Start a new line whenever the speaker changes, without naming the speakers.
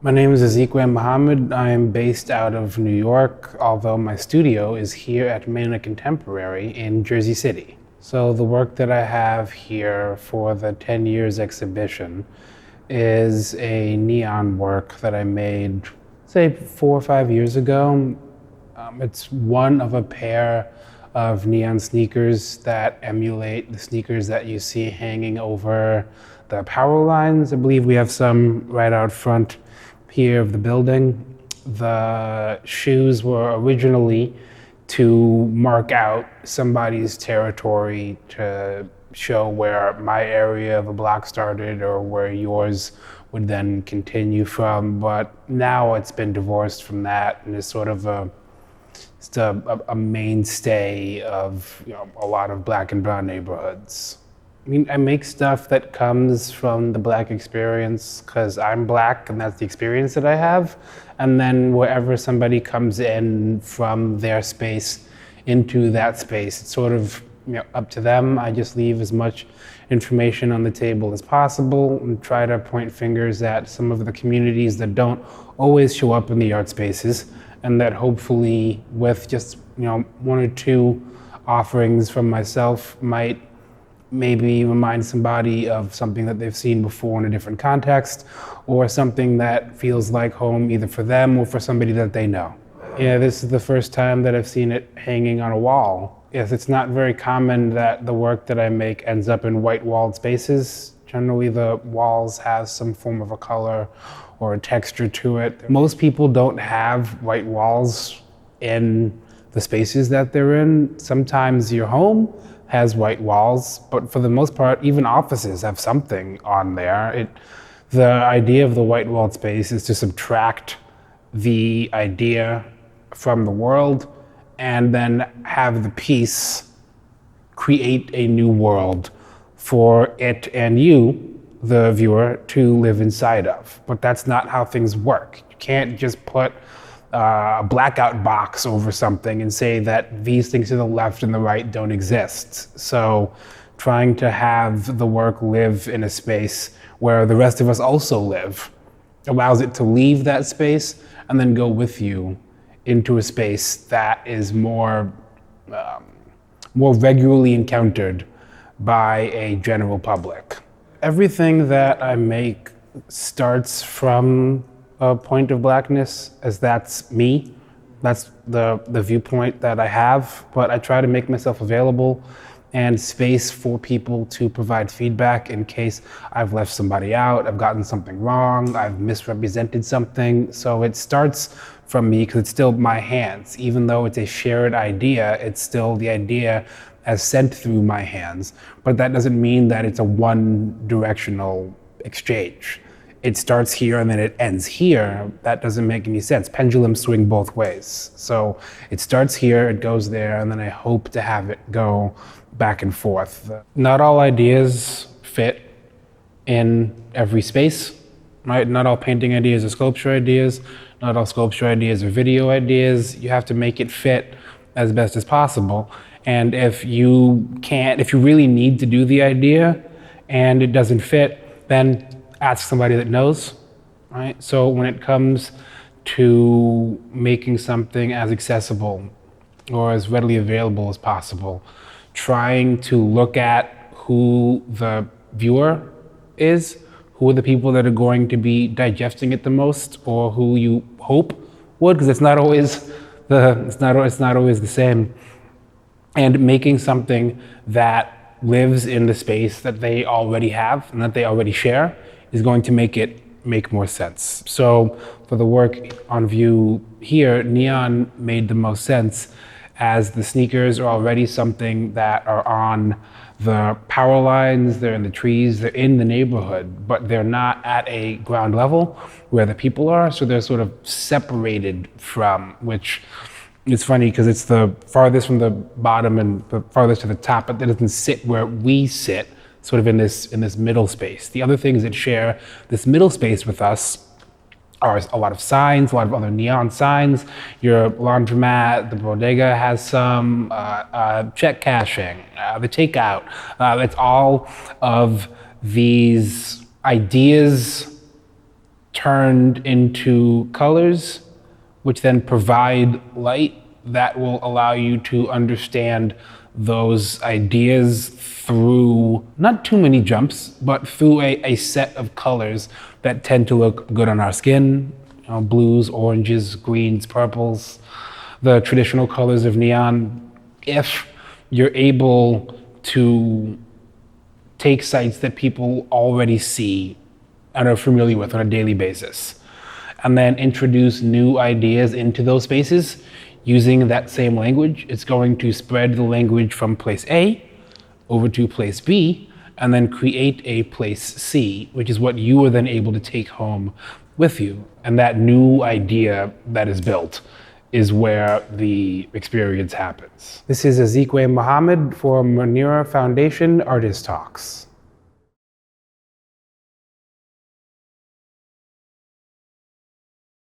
My name is Azikiwe Mohammed. I am based out of New York, although my studio is here at Monira Contemporary in Jersey City. So the work that I have here for the 10 years exhibition is a neon work that I made, say, 4 or 5 years ago. It's one of a pair of neon sneakers that emulate the sneakers that you see hanging over the power lines. I believe we have some right out front here of the building. The shoes were originally to mark out somebody's territory, to show where my area of the block started or where yours would then continue from. But now it's been divorced from that and is sort of a mainstay of a lot of Black and brown neighborhoods. I mean, I make stuff that comes from the Black experience because I'm Black and that's the experience that I have. And then wherever somebody comes in from their space into that space, it's sort of up to them. I just leave as much information on the table as possible and try to point fingers at some of the communities that don't always show up in the art spaces, and that hopefully with just 1 or 2 offerings from myself might maybe remind somebody of something that they've seen before in a different context, or something that feels like home either for them or for somebody that they know. Yeah, this is the first time that I've seen it hanging on a wall. Yes, it's not very common that the work that I make ends up in white walled spaces. Generally the walls have some form of a color or a texture to it. Most people don't have white walls in the spaces that they're in. Sometimes your home has white walls, but for the most part, even offices have something on there. The idea of the white walled space is to subtract the idea from the world and then have the piece create a new world for it and you, the viewer, to live inside of. But that's not how things work. You can't just put a blackout box over something and say that these things to the left and the right don't exist. So trying to have the work live in a space where the rest of us also live allows it to leave that space and then go with you into a space that is more regularly encountered by a general public. Everything that I make starts from a point of Blackness, as that's me. That's the viewpoint that I have, but I try to make myself available and space for people to provide feedback in case I've left somebody out, I've gotten something wrong, I've misrepresented something. So it starts from me because it's still my hands. Even though it's a shared idea, it's still the idea as sent through my hands. But that doesn't mean that it's a one-directional exchange. It starts here and then it ends here. That doesn't make any sense. Pendulums swing both ways. So it starts here, it goes there, and then I hope to have it go back and forth. Not all ideas fit in every space, right? Not all painting ideas are sculpture ideas. Not all sculpture ideas are video ideas. You have to make it fit as best as possible. And if you really need to do the idea and it doesn't fit, then ask somebody that knows, right? So when it comes to making something as accessible or as readily available as possible, trying to look at who the viewer is, who are the people that are going to be digesting it the most, or who you hope would, because it's not always the same. And making something that lives in the space that they already have and that they already share is going to make more sense. So for the work on view here, neon made the most sense, as the sneakers are already something that are on the power lines, they're in the trees, they're in the neighborhood, but they're not at a ground level where the people are, so they're sort of separated from, which is funny because it's the farthest from the bottom and the farthest to the top, but that doesn't sit where we sit, sort of in this middle space. The other things that share this middle space with us are a lot of signs, a lot of other neon signs. Your laundromat, the bodega has some, check cashing, the takeout. It's all of these ideas turned into colors, which then provide light that will allow you to understand those ideas through not too many jumps, but through a set of colors that tend to look good on our skin, blues, oranges, greens, purples, the traditional colors of neon. If you're able to take sites that people already see and are familiar with on a daily basis, and then introduce new ideas into those spaces using that same language, it's going to spread the language from place A over to place B, and then create a place C, which is what you are then able to take home with you. And that new idea that is built is where the experience happens. This is Azikiwe Mohammed for Monira Foundation Artist Talks.